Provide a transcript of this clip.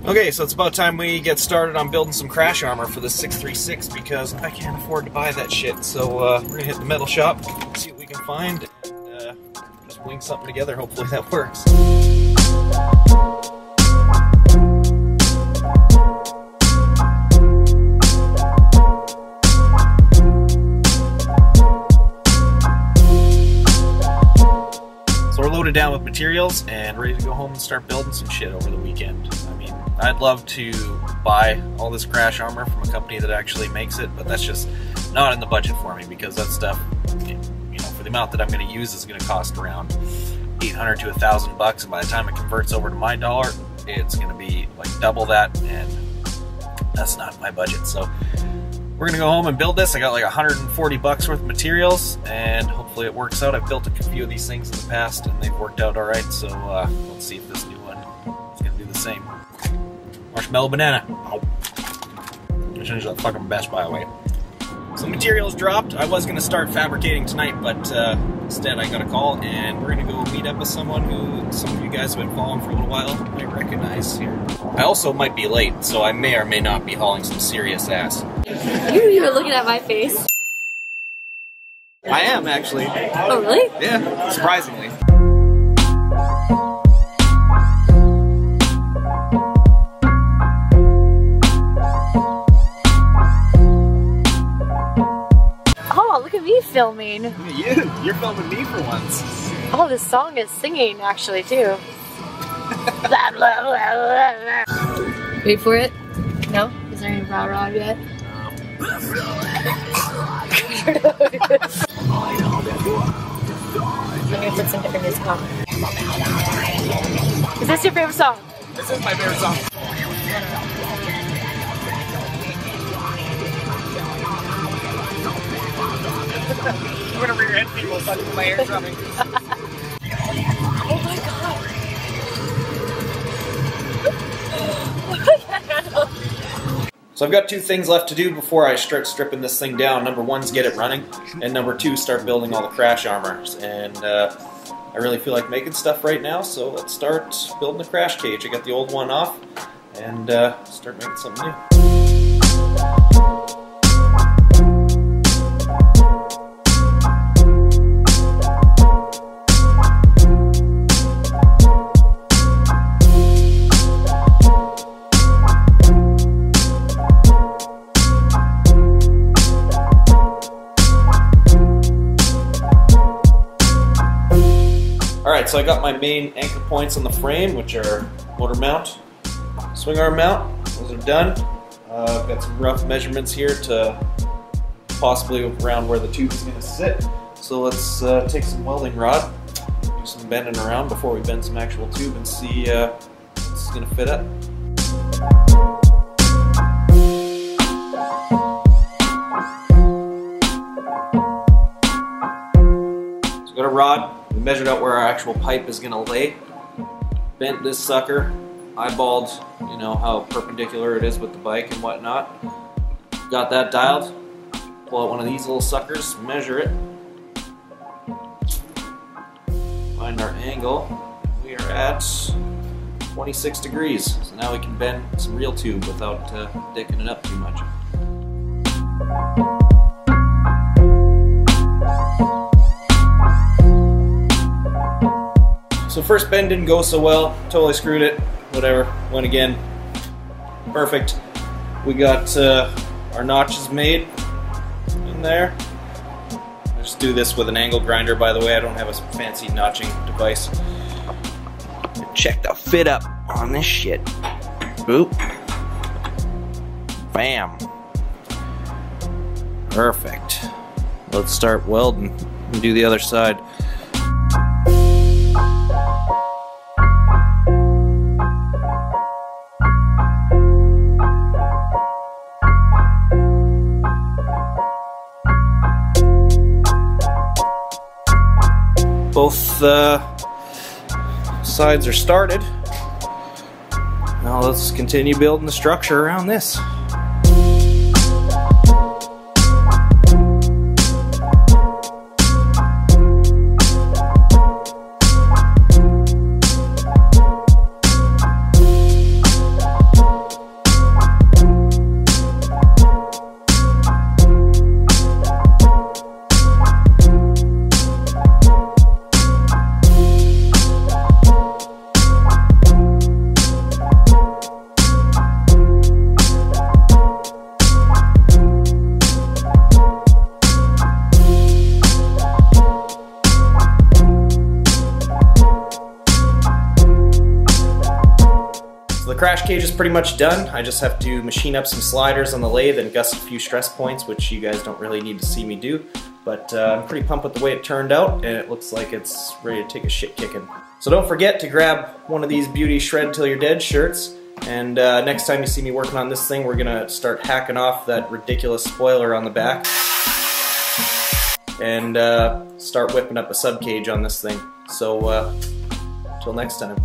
Okay, so it's about time we get started on building some crash armor for the 636 because I can't afford to buy that shit. So we're gonna hit the metal shop, see what we can find, and just wing something together. Hopefully that works. So we're loaded down with materials and ready to go home and start building some shit over the weekend. I mean, I'd love to buy all this crash armor from a company that actually makes it, but that's just not in the budget for me because that stuff, you know, for the amount that I'm going to use is going to cost around $800 to $1,000, and by the time it converts over to my dollar, it's going to be like double that, and that's not my budget. So we're going to go home and build this. I got like $140 worth of materials, and hopefully it works out. I've built a few of these things in the past, and they've worked out all right, so let's see if this new one is going to do the same. Marshmallow banana. Ow. I changed that fucking Best Buy away. So materials dropped. I was going to start fabricating tonight, but instead I got a call, and we're going to go meet up with someone who some of you guys have been following for a little while might recognize here. I also might be late, so I may or may not be hauling some serious ass. You're even looking at my face. I am, actually. Oh, really? Yeah, surprisingly. Oh, look at me filming. You're filming me for once. Oh, this song is singing actually too. Blah, blah, blah, blah, blah. Wait for it. No? Is there any rah-rah yet? Let me put some different music on. Is this your favorite song? This is my favorite song. I'm gonna rear end people so my hair's drumming. Oh my god! So I've got two things left to do before I start stripping this thing down. Number one is get it running, and number two, start building all the crash armors. And I really feel like making stuff right now, so let's start building the crash cage. I got the old one off, and start making something new. Alright, so I got my main anchor points on the frame, which are motor mount, swing arm mount. Those are done. I've got some rough measurements here to possibly around where the tube is going to sit. So let's take some welding rod, do some bending around before we bend some actual tube and see if this is going to fit up. So got a rod. We measured out where our actual pipe is going to lay, bent this sucker, eyeballed, you know, how perpendicular it is with the bike and whatnot. Got that dialed. Pull out one of these little suckers, measure it, find our angle. We are at 26 degrees, so now we can bend some real tube without dicking it up too much. So first bend didn't go so well, totally screwed it, whatever, went again, perfect. We got our notches made in there. I just do this with an angle grinder, by the way. I don't have a fancy notching device. Check the fit up on this shit. Boop. Bam. Perfect. Let's start welding and do the other side. Both sides are started. Now let's continue building the structure around this. crash cage is pretty much done. I just have to machine up some sliders on the lathe and gust a few stress points, which you guys don't really need to see me do. But I'm pretty pumped with the way it turned out, and it looks like it's ready to take a shit kicking. So don't forget to grab one of these beauty Shred Till You're Dead shirts, and next time you see me working on this thing, we're gonna start hacking off that ridiculous spoiler on the back and start whipping up a sub cage on this thing. So till next time.